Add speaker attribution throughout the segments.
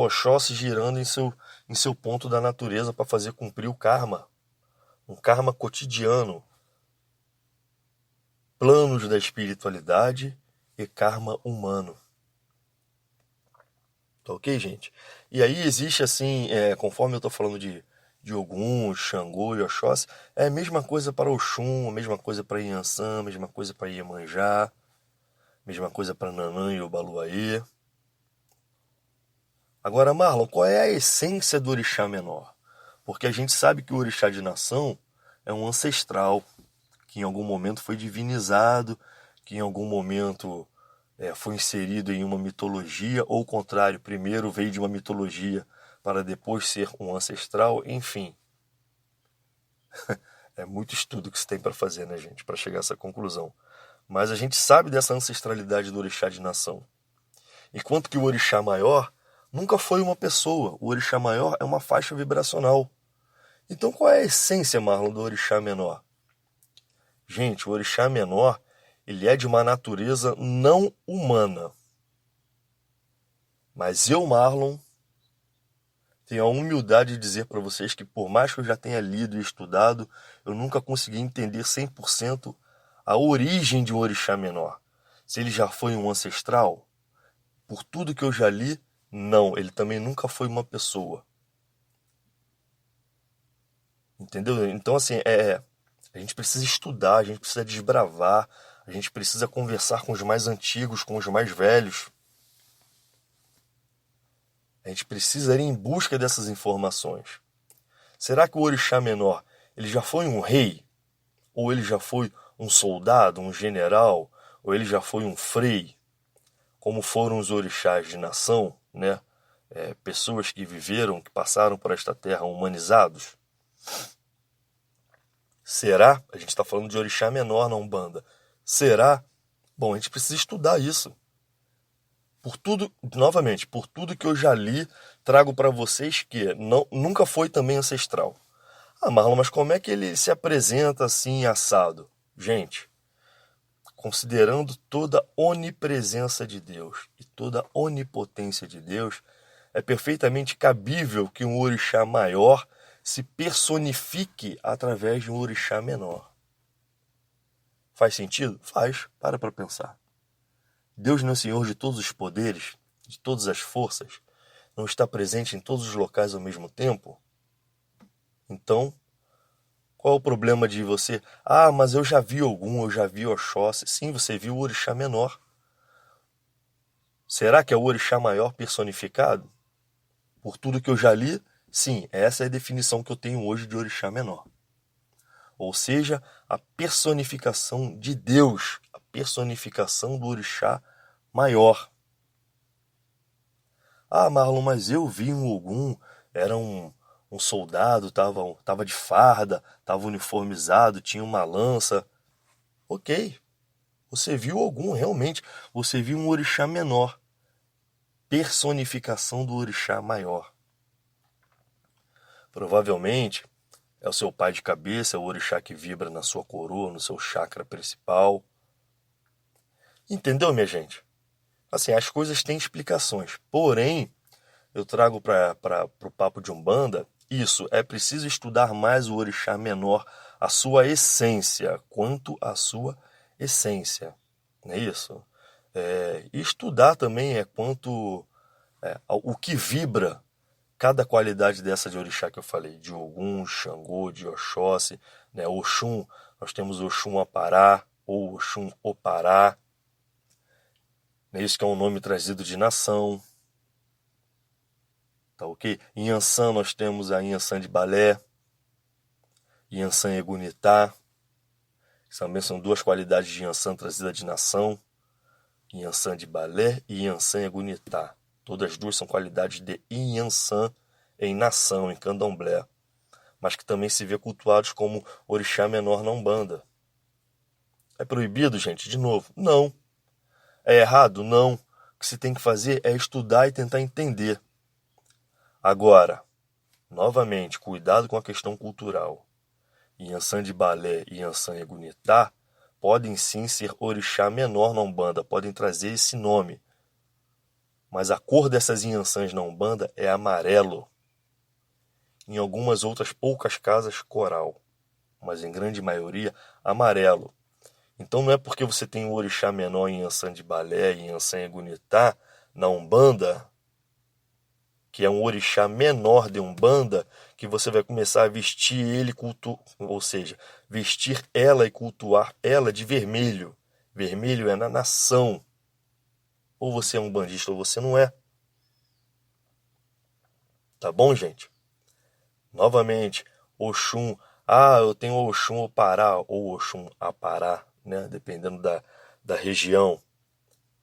Speaker 1: Oxóssi girando em seu ponto da natureza para fazer cumprir o karma. Um karma cotidiano. Planos da espiritualidade e karma humano. Tá ok, gente? E aí existe assim, conforme eu tô falando de Ogum, Xangô e Oxóssi, é a mesma coisa para Oxum, a mesma coisa para Inhansã, a mesma coisa para Iemanjá, a mesma coisa para Nanã e Obaluayê. Agora, Marlon, qual é a essência do orixá menor? Porque a gente sabe que o orixá de nação é um ancestral, que em algum momento foi divinizado, que em algum momento foi inserido em uma mitologia, ou o contrário, primeiro veio de uma mitologia para depois ser um ancestral, enfim. É muito estudo que se tem para fazer, né, gente, para chegar a essa conclusão. Mas a gente sabe dessa ancestralidade do orixá de nação. Enquanto que o orixá maior nunca foi uma pessoa, o orixá maior é uma faixa vibracional. Então qual é a essência, Marlon, do orixá menor? Gente, o orixá menor, ele é de uma natureza não humana. Mas eu, Marlon, tenho a humildade de dizer para vocês que por mais que eu já tenha lido e estudado, eu nunca consegui entender 100% a origem de um orixá menor. Se ele já foi um ancestral, por tudo que eu já li, não, ele também nunca foi uma pessoa. Entendeu? Então, assim, a gente precisa estudar, a gente precisa desbravar, a gente precisa conversar com os mais antigos, com os mais velhos. A gente precisa ir em busca dessas informações. Será que o orixá menor, ele já foi um rei? Ou ele já foi um soldado, um general? Ou ele já foi um frei? Como foram os orixás de nação, né? Pessoas que viveram, que passaram por esta terra humanizados? Será? A gente está falando de orixá menor na Umbanda. Será? Bom, a gente precisa estudar isso. Por tudo, novamente, por tudo que eu já li, trago para vocês que nunca foi também ancestral. Ah, Marlon, mas como é que ele se apresenta assim assado? Gente, considerando toda a onipresença de Deus e toda a onipotência de Deus, é perfeitamente cabível que um orixá maior se personifique através de um orixá menor. Faz sentido? Faz. Para pensar. Deus não é Senhor de todos os poderes, de todas as forças, não está presente em todos os locais ao mesmo tempo? Então, qual é o problema de você? Ah, mas eu já vi Ogum, eu já vi Oxóssi. Sim, você viu o orixá menor. Será que é o orixá maior personificado? Por tudo que eu já li, sim, essa é a definição que eu tenho hoje de orixá menor. Ou seja, a personificação de Deus, a personificação do orixá maior. Ah, Marlon, mas eu vi um Ogum, era um soldado, tava de farda, tava uniformizado, tinha uma lança. Ok, você viu Ogum realmente, você viu um orixá menor, personificação do orixá maior. Provavelmente é o seu pai de cabeça, é o orixá que vibra na sua coroa, no seu chakra principal. Entendeu, minha gente? Assim, as coisas têm explicações, porém, eu trago para o papo de Umbanda, isso, é preciso estudar mais o orixá menor, a sua essência, quanto à sua essência, não é isso? E estudar também quanto o que vibra cada qualidade dessa de orixá que eu falei, de Ogum, Xangô, de Oxóssi, né? Oxum, nós temos Oxum Apará, ou Oxum Opará, né? Isso que é um nome trazido de nação. Tá ok? Em Inhansã nós temos a Inhansã de Balé, Inhansã Egunitá, que também são duas qualidades de Inhansã trazida de nação, Inhansã de Balé e Inhansã Egunitá. Todas as duas são qualidades de Inhansã em nação, em candomblé, mas que também se vê cultuados como orixá menor na Umbanda. É proibido, gente? De novo, não. É errado? Não. O que se tem que fazer é estudar e tentar entender. Agora, novamente, cuidado com a questão cultural. Inhansã de Balé e Inhansã Egunitá podem sim ser orixá menor na Umbanda, podem trazer esse nome. Mas a cor dessas inhansãs na Umbanda é amarelo. Em algumas outras poucas casas, coral. Mas em grande maioria, amarelo. Então não é porque você tem um orixá menor em Inhansã de Balé e Inhansã Egunitá na Umbanda, que é um orixá menor de Umbanda, que você vai começar a vestir ele, ou seja, vestir ela e cultuar ela de vermelho. Vermelho é na nação. Ou você é um umbandista ou você não é. Tá bom, gente? Novamente, Oxum. Ah, eu tenho Oxum Opará ou Oxum Apará, né? Dependendo da região.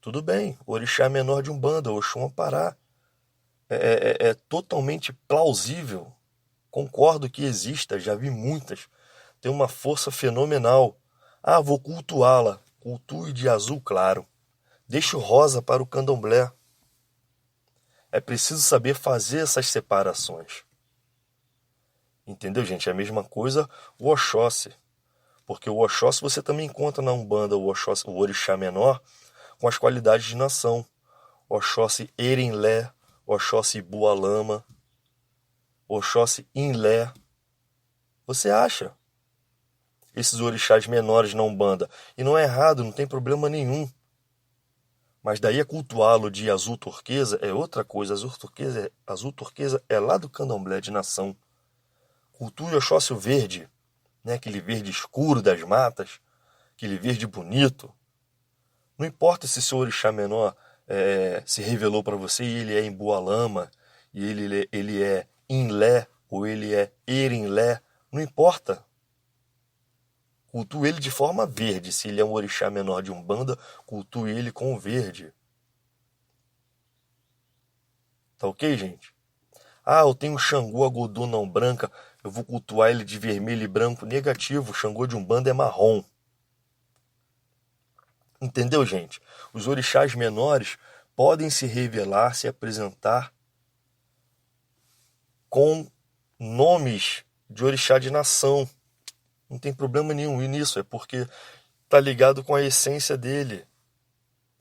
Speaker 1: Tudo bem, orixá menor de Umbanda, Oxum Opará. É totalmente plausível. Concordo que exista, já vi muitas. Tem uma força fenomenal. Ah, vou cultuá-la. Cultue de azul claro. Deixe o rosa para o candomblé. É preciso saber fazer essas separações. Entendeu, gente? É a mesma coisa o Oxóssi. Porque o Oxóssi você também encontra na Umbanda, o Oxóssi, o orixá menor, com as qualidades de nação. Oxóssi Erenlé, Oxóssi Bualama, Oxóssi Inlé. Você acha esses orixás menores na Umbanda? E não é errado, não tem problema nenhum. Mas daí a cultuá-lo de azul turquesa é outra coisa. Azul turquesa é lá do candomblé de nação. Cultue Oxóssi verde, né? Aquele verde escuro das matas, aquele verde bonito. Não importa se seu orixá menor se revelou para você e ele é em Bualama, e ele é Inlé, ou ele é Erinlé, não importa. Cultue ele de forma verde. Se ele é um orixá menor de Umbanda, cultue ele com verde. Tá ok, gente? Ah, eu tenho Xangô Agodô não branca, eu vou cultuar ele de vermelho e branco. Negativo, o Xangô de Umbanda é marrom. Entendeu, gente? Os orixás menores podem se revelar, se apresentar com nomes de orixá de nação. Não tem problema nenhum nisso, é porque tá ligado com a essência dele,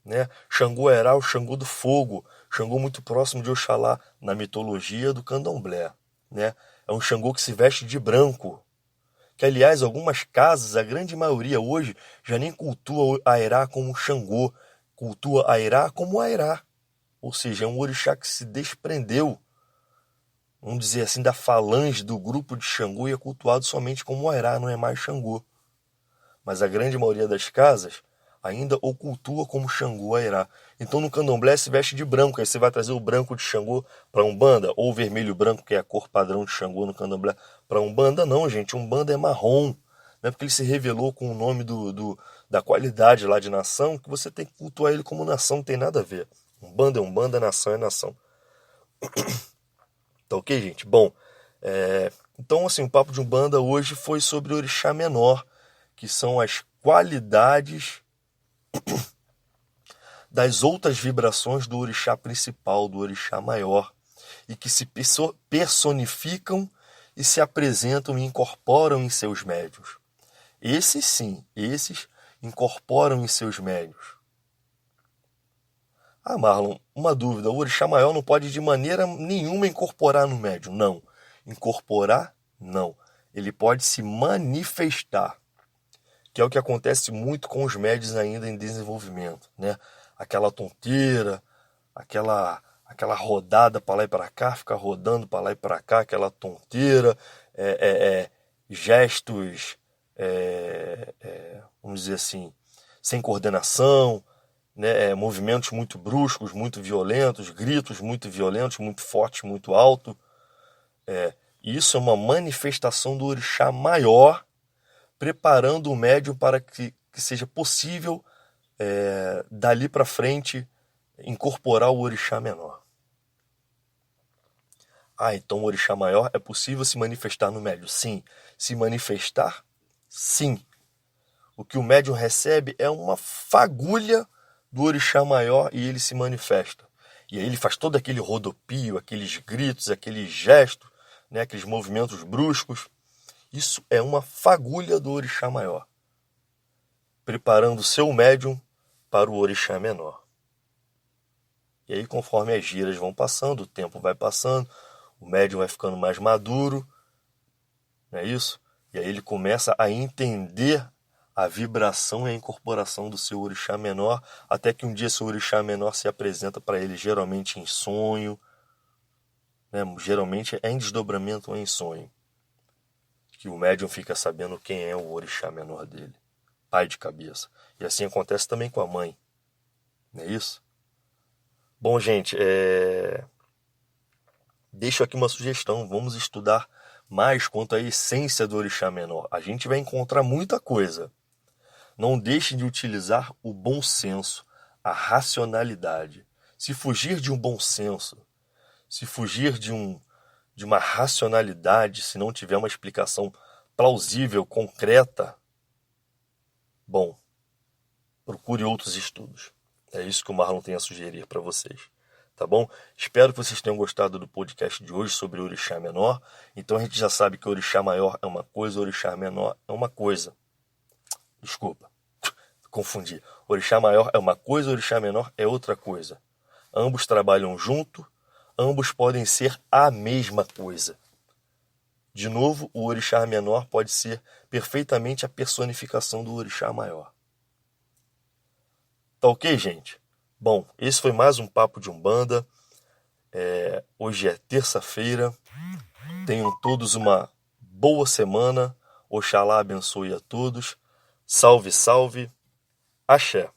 Speaker 1: né? Xangô era o Xangô do fogo, Xangô muito próximo de Oxalá na mitologia do Candomblé, né? É um Xangô que se veste de branco, que aliás algumas casas, a grande maioria hoje, já nem cultua Airá como Xangô, cultua Airá como Airá, ou seja, é um orixá que se desprendeu, vamos dizer assim, da falange do grupo de Xangô e é cultuado somente como Airá, não é mais Xangô. Mas a grande maioria das casas ainda o cultua como Xangô Airá. Então no candomblé se veste de branco, aí você vai trazer o branco de Xangô para Umbanda, ou o vermelho branco, que é a cor padrão de Xangô no candomblé, para Umbanda. Não, gente, Umbanda é marrom. Não é porque ele se revelou com o nome da qualidade lá de nação que você tem que cultuar ele como nação, não tem nada a ver. Umbanda é Umbanda, nação é nação. Tá ok, gente? Bom, então assim, o papo de Umbanda hoje foi sobre o orixá menor, que são as qualidades das outras vibrações do orixá principal, do orixá maior, e que se personificam e se apresentam e incorporam em seus médiuns. Esses sim, esses incorporam em seus médiuns. Ah, Marlon, uma dúvida, o orixá maior não pode de maneira nenhuma incorporar no médium? Não. Incorporar, não. Ele pode se manifestar, que é o que acontece muito com os médiuns ainda em desenvolvimento, né? Aquela tonteira, aquela rodada para lá e para cá, ficar rodando para lá e para cá, aquela tonteira, gestos, vamos dizer assim, sem coordenação, né? Movimentos muito bruscos, muito violentos, gritos muito violentos, muito fortes, muito alto. Isso é uma manifestação do orixá maior, preparando o médium para que seja possível, dali para frente, incorporar o orixá menor. Ah, então o orixá maior é possível se manifestar no médium? Sim. Se manifestar? Sim. O que o médium recebe é uma fagulha do orixá maior e ele se manifesta. E aí ele faz todo aquele rodopio, aqueles gritos, aqueles gestos, né, aqueles movimentos bruscos. Isso é uma fagulha do orixá maior, preparando o seu médium para o orixá menor. E aí, conforme as giras vão passando, o tempo vai passando, o médium vai ficando mais maduro, não é isso? E aí ele começa a entender a vibração e a incorporação do seu orixá menor, até que um dia seu orixá menor se apresenta para ele, geralmente em sonho, né? Geralmente é em desdobramento ou em sonho, que o médium fica sabendo quem é o orixá menor dele, pai de cabeça. E assim acontece também com a mãe, não é isso? Bom, gente, deixo aqui uma sugestão. Vamos estudar mais quanto à essência do orixá menor. A gente vai encontrar muita coisa. Não deixe de utilizar o bom senso, a racionalidade. Se fugir de um bom senso, se fugir de uma racionalidade, se não tiver uma explicação plausível, concreta, bom, procure outros estudos. É isso que o Marlon tem a sugerir para vocês. Tá bom? Espero que vocês tenham gostado do podcast de hoje sobre o orixá menor. Então a gente já sabe que o orixá maior é uma coisa, o orixá menor é uma coisa. Desculpa, confundi. O orixá maior é uma coisa, o orixá menor é outra coisa. Ambos trabalham junto, ambos podem ser a mesma coisa. De novo, o orixá menor pode ser perfeitamente a personificação do orixá maior. Tá ok, gente? Bom, esse foi mais um Papo de Umbanda. Hoje é terça-feira. Tenham todos uma boa semana. Oxalá abençoe a todos. Salve, salve. Axé.